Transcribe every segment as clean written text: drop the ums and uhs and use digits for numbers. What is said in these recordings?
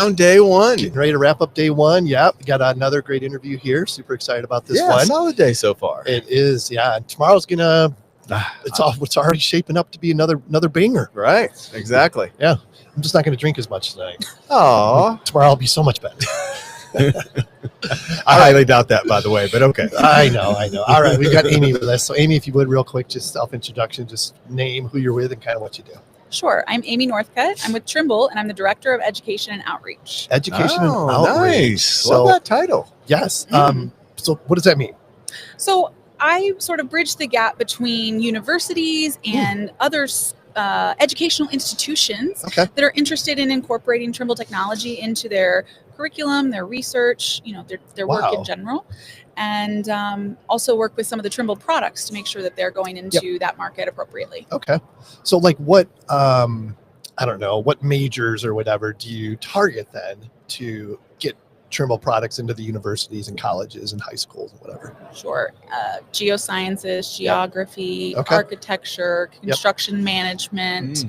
down day one. Getting ready to wrap up day one. Yep. Got another great interview here. Super excited about this one. Solid day so far. It is. Yeah. Tomorrow's it's already shaping up to be another banger. Right. Exactly. Yeah. I'm just not going to drink as much tonight. Oh, Tomorrow I'll be so much better. I highly doubt that, by the way, but okay. I know. All right. We've got Amy with us. So Amy, if you would real quick, just self-introduction, just name who you're with and kind of what you do. Sure. I'm Amy Northcutt. I'm with Trimble, and I'm the Director of Education and Outreach. Education and Outreach. Nice. So, Love that title. yes. So what does that mean? So I sort of bridge the gap between universities and other educational institutions that are interested in incorporating Trimble technology into their curriculum, their research, their work in general, and also work with some of the Trimble products to make sure that they're going into that market appropriately. Okay. So like what, I don't know, what majors or whatever do you target then to get Trimble products into the universities and colleges and high schools and whatever? Sure. Geosciences, geography, architecture, construction management,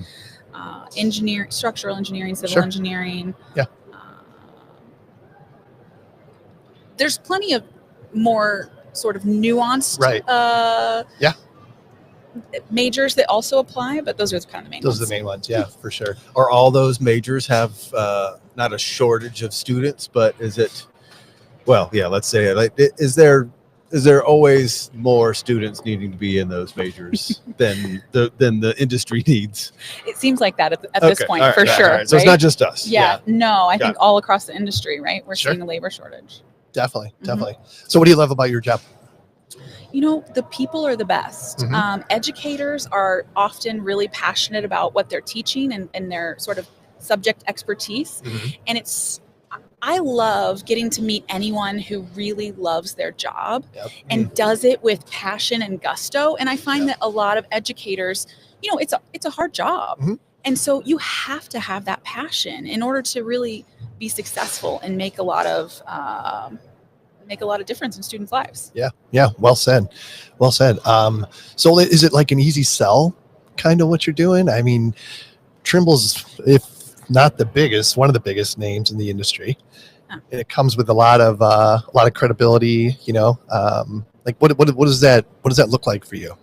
structural engineering, civil engineering. Yeah. There's plenty of more sort of nuanced majors that also apply, but those are kind of the main ones. Those are the main ones, yeah, for sure. Are all those majors have not a shortage of students, but is it, well, yeah, let's say it, like, is there always more students needing to be in those majors than the industry needs? It seems like that at this point, for sure. Right. So it's not just us. Yeah. No, I think all across the industry, right? We're seeing a labor shortage. Definitely. So what do you love about your job? The people are the best. Educators are often really passionate about what they're teaching and their sort of subject expertise. And I love getting to meet anyone who really loves their job and does it with passion and gusto. And I find that a lot of educators, it's a hard job. And so you have to have that passion in order to really be successful and make a lot of difference in students' lives. Yeah. Well said. So is it like an easy sell kind of what you're doing? I mean, Trimble's, if not the biggest, one of the biggest names in the industry. And it comes with a lot of credibility, like what does that look like for you?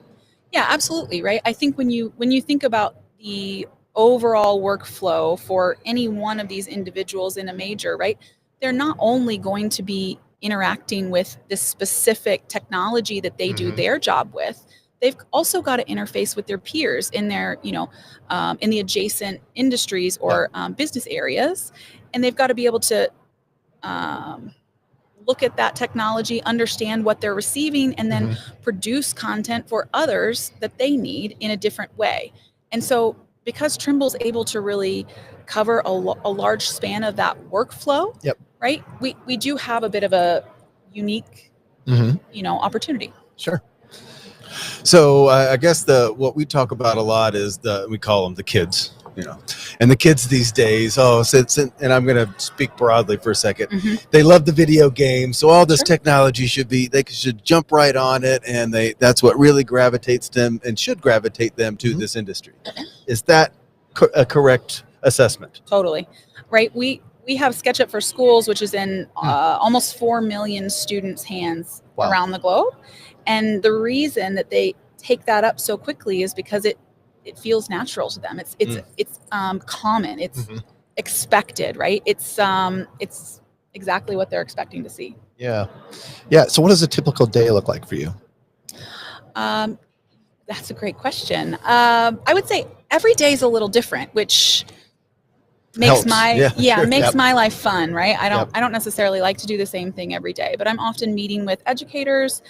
Yeah, absolutely. Right. I think when you think about the overall workflow for any one of these individuals in a major, right, they're not only going to be interacting with this specific technology that they do their job with, they've also got to interface with their peers in their, in the adjacent industries or business areas. And they've got to be able to look at that technology, understand what they're receiving, and then produce content for others that they need in a different way. And so because Trimble's able to really cover a large span of that workflow, right, we do have a bit of a unique, opportunity. Sure. So I guess what we talk about a lot is we call them the kids, and the kids these days. And I'm going to speak broadly for a second. They love the video game, so all this technology they should jump right on it, and that's what really gravitates them and should gravitate them to this industry. Is that a correct assessment? Totally, right. We have SketchUp for Schools, which is in almost 4 million students' hands around the globe. And the reason that they take that up so quickly is because it feels natural to them. It's common. It's expected, right? It's exactly what they're expecting to see. Yeah. So what does a typical day look like for you? That's a great question. I would say every day is a little different, which makes helps. My life fun, right? I don't necessarily like to do the same thing every day, but I'm often meeting with educators.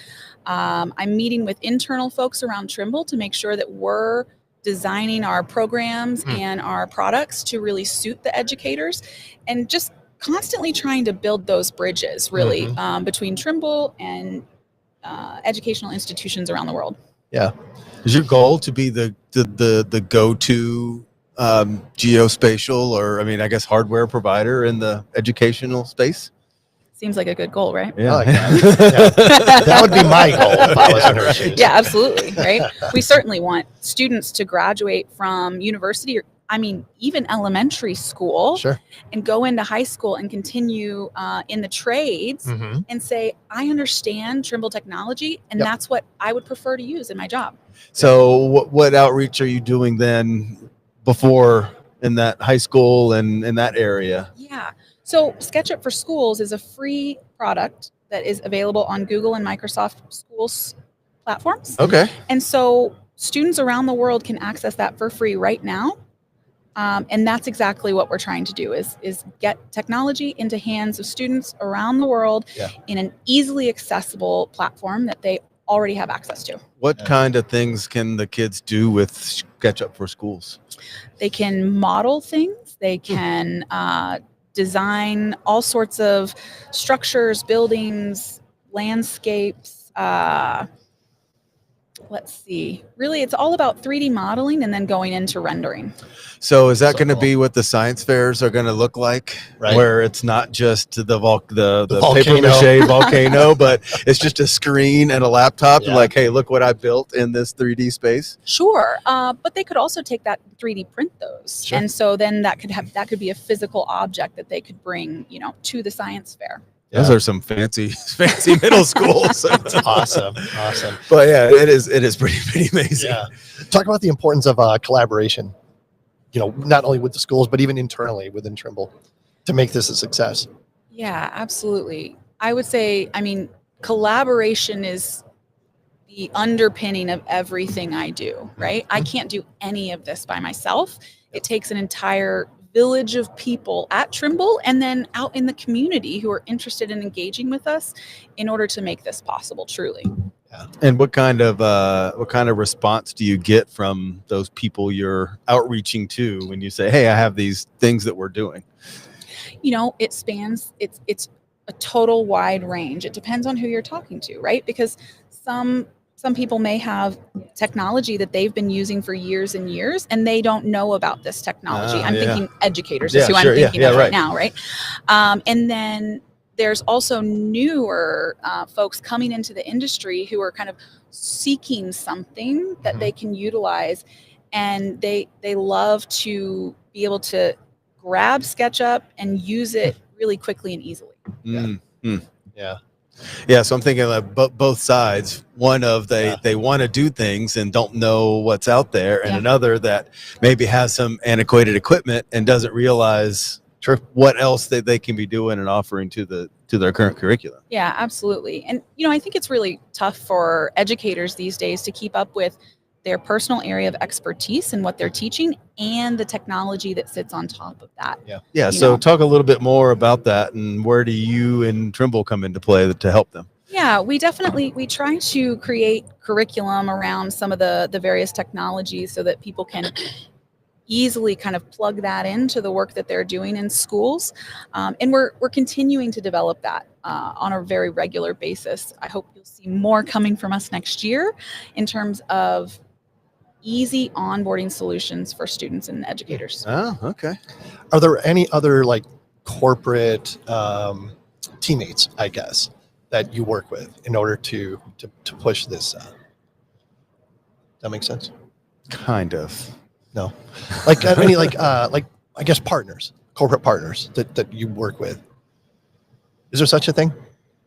I'm meeting with internal folks around Trimble to make sure that we're designing our programs and our products to really suit the educators, and just constantly trying to build those bridges really between Trimble and educational institutions around the world. Yeah. Is your goal to be the go-to geospatial, or I guess hardware provider in the educational space? Seems like a good goal, right? Yeah. Like that. That would be my goal if I was in her shoes. Yeah, absolutely. Right. We certainly want students to graduate from university I mean, even elementary school, Sure. and go into high school and continue in the trades Mhm. and say, I understand Trimble technology, and Yep. that's what I would prefer to use in my job. So what outreach are you doing then before in that high school and in that area? Yeah. So SketchUp for Schools is a free product that is available on Google and Microsoft Schools platforms. Okay. And so students around the world can access that for free right now. And that's exactly what we're trying to do is get technology into hands of students around the world in an easily accessible platform that they already have access to. What kind of things can the kids do with SketchUp for Schools? They can model things. They can design all sorts of structures, buildings, landscapes. Let's see. Really, it's all about 3D modeling and then going into rendering. So is that So going to cool. be what the science fairs are going to look like? Right. Where it's not just the paper volcano. mache volcano, but it's just a screen and a laptop and like, hey, look what I built in this 3D space. Sure, but they could also take that 3D print those, Sure. and so then that could be a physical object that they could bring, to the science fair. Those are some fancy middle schools. Awesome. But yeah, it is pretty amazing. Yeah. Talk about the importance of collaboration, not only with the schools, but even internally within Trimble to make this a success. Yeah, absolutely. I would say, collaboration is the underpinning of everything I do, right? I can't do any of this by myself. It takes an entire village of people at Trimble and then out in the community who are interested in engaging with us in order to make this possible, truly. And what kind of response do you get from those people you're outreaching to when you say, hey, I have these things that we're doing? It spans, it's a total wide range. It depends on who you're talking to, right? Because some people may have technology that they've been using for years and years, and they don't know about this technology. I'm thinking educators is who I'm thinking of right now, right? And then there's also newer folks coming into the industry who are kind of seeking something that they can utilize, and they love to be able to grab SketchUp and use it really quickly and easily. Yeah, so I'm thinking like both sides. One of they want to do things and don't know what's out there, and another that maybe has some antiquated equipment and doesn't realize what else they can be doing and offering to their current curriculum. Yeah, absolutely. And I think it's really tough for educators these days to keep up with their personal area of expertise and what they're teaching and the technology that sits on top of that. Yeah. So talk a little bit more about that, and where do you and Trimble come into play to help them? Yeah, we try to create curriculum around some of the various technologies so that people can easily kind of plug that into the work that they're doing in schools. And we're continuing to develop that on a very regular basis. I hope you'll see more coming from us next year in terms of easy onboarding solutions for students and educators. Oh, okay. Are there any other corporate teammates, I guess, that you work with in order to push this? That makes sense? Kind of. No, I guess partners, corporate partners that you work with. Is there such a thing?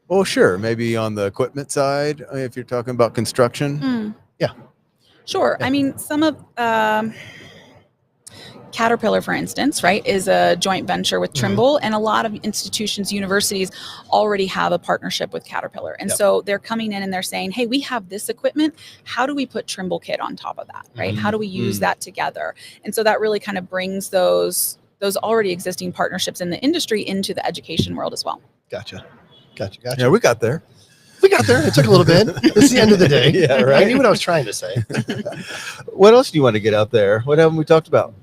Well, sure. Maybe on the equipment side, if you're talking about construction. Yeah. Sure. Yeah. Some of Caterpillar, for instance, right, is a joint venture with Trimble, and a lot of institutions, universities already have a partnership with Caterpillar. And so they're coming in and they're saying, hey, we have this equipment. How do we put Trimble Kit on top of that, right? How do we use that together? And so that really kind of brings those already existing partnerships in the industry into the education world as well. Gotcha. Yeah, we got there. It took a little bit. It's the end of the day. Yeah, right. I knew what I was trying to say. What else do you want to get out there? What haven't we talked about?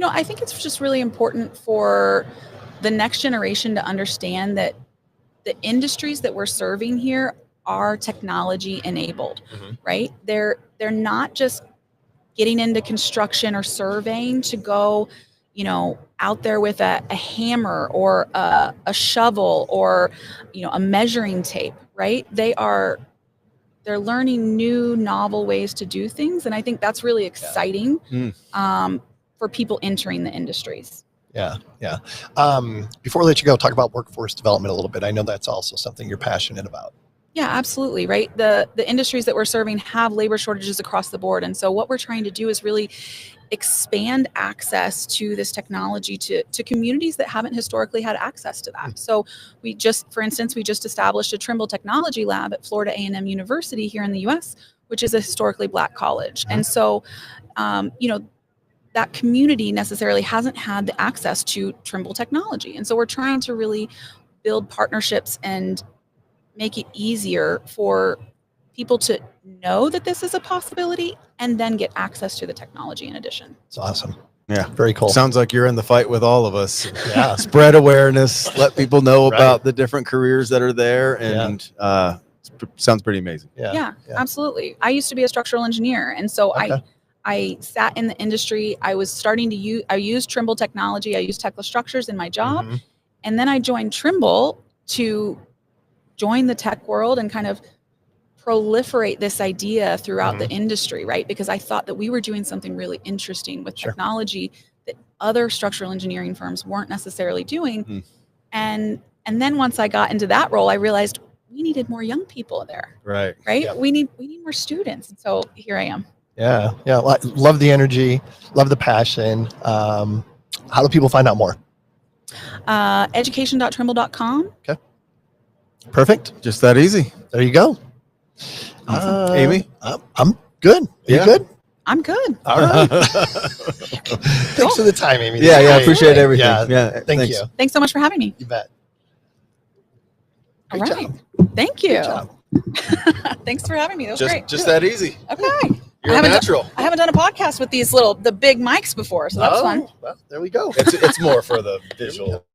I think it's just really important for the next generation to understand that the industries that we're serving here are technology enabled, right? They're not just getting into construction or surveying to go, out there with a hammer or a shovel or, a measuring tape, right? They are they're learning new, novel ways to do things, and I think that's really exciting for people entering the industries. Yeah. Before we let you go, talk about workforce development a little bit. I know that's also something you're passionate about. Yeah, absolutely. Right. The industries that we're serving have labor shortages across the board. And so what we're trying to do is really expand access to this technology to communities that haven't historically had access to that. So for instance, we just established a Trimble Technology Lab at Florida A&M University here in the US, which is a historically Black college. And so, that community necessarily hasn't had the access to Trimble technology. And so we're trying to really build partnerships and make it easier for people to know that this is a possibility and then get access to the technology in addition. It's awesome. Yeah. Very cool. Sounds like you're in the fight with all of us. Yeah. Spread awareness, let people know about the different careers that are there. And sounds pretty amazing. Yeah, absolutely. I used to be a structural engineer. And so I sat in the industry. I was starting to I used Trimble technology. I used Tekla Structures in my job. And then I joined Trimble to join the tech world and kind of proliferate this idea throughout the industry, right? Because I thought that we were doing something really interesting with technology that other structural engineering firms weren't necessarily doing. And then once I got into that role, I realized we needed more young people there. Right? Yeah. We need more students. And so here I am. Yeah. Well, I love the energy, love the passion. How do people find out more? Education.trimble.com. Okay. Perfect. Just that easy. There you go. Amy? I'm good. You good? I'm good. All right. Thanks for the time, Amy. Yeah, appreciate everything. Yeah, thank you. Thanks so much for having me. You bet. All Great right. job. Thank you. Good job. Thanks for having me. That was great. Just that easy. Okay. You're natural. I haven't done a podcast with the big mics before, so that's fun. Well, there we go. It's more for the visual.